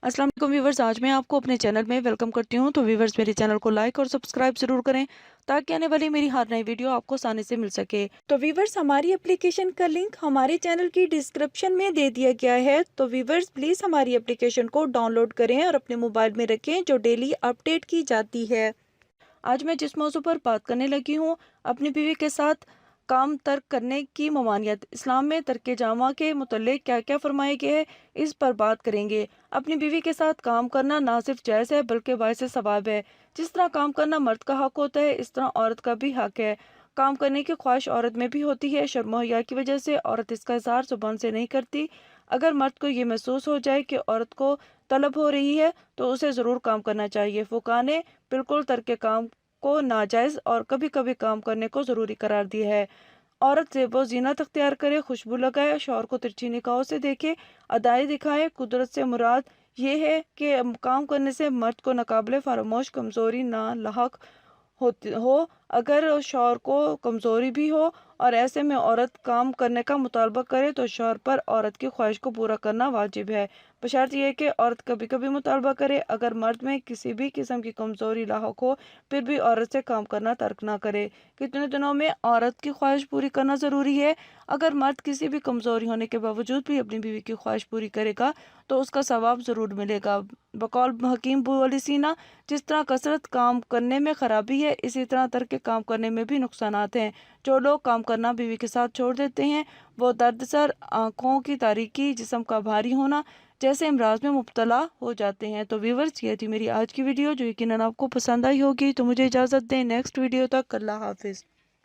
अस्सलाम वालेकुम व्यूवर्स, आज मैं आपको अपने चैनल में वेलकम करती हूं। तो व्यूवर्स, मेरे चैनल को लाइक और सब्सक्राइब जरूर करें ताकि आने वाली मेरी हर नई वीडियो आपको आसानी से मिल सके। तो व्यूवर्स, हमारी एप्लीकेशन का लिंक हमारे चैनल की डिस्क्रिप्शन में दे दिया गया है। तो व्यूवर्स, प्लीज़ हमारी एप्लीकेशन को डाउनलोड करें और अपने मोबाइल में रखें, जो डेली अपडेट की जाती है। आज मैं जिस मौजू पर बात करने लगी हूँ, अपनी बीवी के साथ काम तर्क करने की ममानियत, इस्लाम में तर्क जामा के मुतल्लिक क्या क्या फरमाया गया है, इस पर बात करेंगे। अपनी बीवी के साथ काम करना ना सिर्फ जायज़ है बल्कि बाइस सवाब है। जिस तरह काम करना मर्द का हक होता है, इस तरह औरत का भी हक है। काम करने की ख्वाहिश औरत में भी होती है, शर्म हया की वजह से औरत इसका इजहार जुबान से नहीं करती। अगर मर्द को ये महसूस हो जाए कि औरत को तलब हो रही है तो उसे ज़रूर काम करना चाहिए। फुक़हा ने बिल्कुल तर्क काम को नाजायज़ और कभी कभी काम करने को ज़रूरी करार दिया है। औरत से वो जीनत अख्तियार करे, खुशबू लगाए, शौहर को तिरछी निगाहों से देखे, अदाई दिखाए। कुदरत से मुराद ये है कि काम करने से मर्द को नाकाबिले फरामोश कमज़ोरी ना लाहक होती हो। अगर शौहर को कमज़ोरी भी हो और ऐसे में औरत काम करने का मुतालबा करे तो शौहर पर औरत की ख्वाहिश को पूरा करना वाजिब है, बशर्त यह कि औरत कभी कभी मुतालबा करे। अगर मर्द में किसी भी किस्म की कमज़ोरी लाहक हो फिर भी औरत से काम करना तर्क ना करे। कितने दिनों में औरत की ख्वाहिश पूरी करना ज़रूरी है। अगर मर्द किसी भी कमज़ोरी होने के बावजूद भी अपनी बीवी की ख्वाहिश पूरी करेगा तो उसका सवाब ज़रूर मिलेगा। बकौल हकीम बू अली सीना, जिस तरह कसरत काम करने में ख़राबी है, इसी तरह तर्क काम करने में भी नुकसानात हैं। जो लोग काम करना बीवी के साथ छोड़ देते हैं वो दर्द सर, आँखों की तारीकी, जिस्म का भारी होना जैसे अमराज में मुब्तला हो जाते हैं। तो व्यूवर्स, ये थी मेरी आज की वीडियो जो यकीनन आपको पसंद आई होगी। तो मुझे इजाज़त दें, नेक्स्ट वीडियो तक। अल्लाह हाफिज़।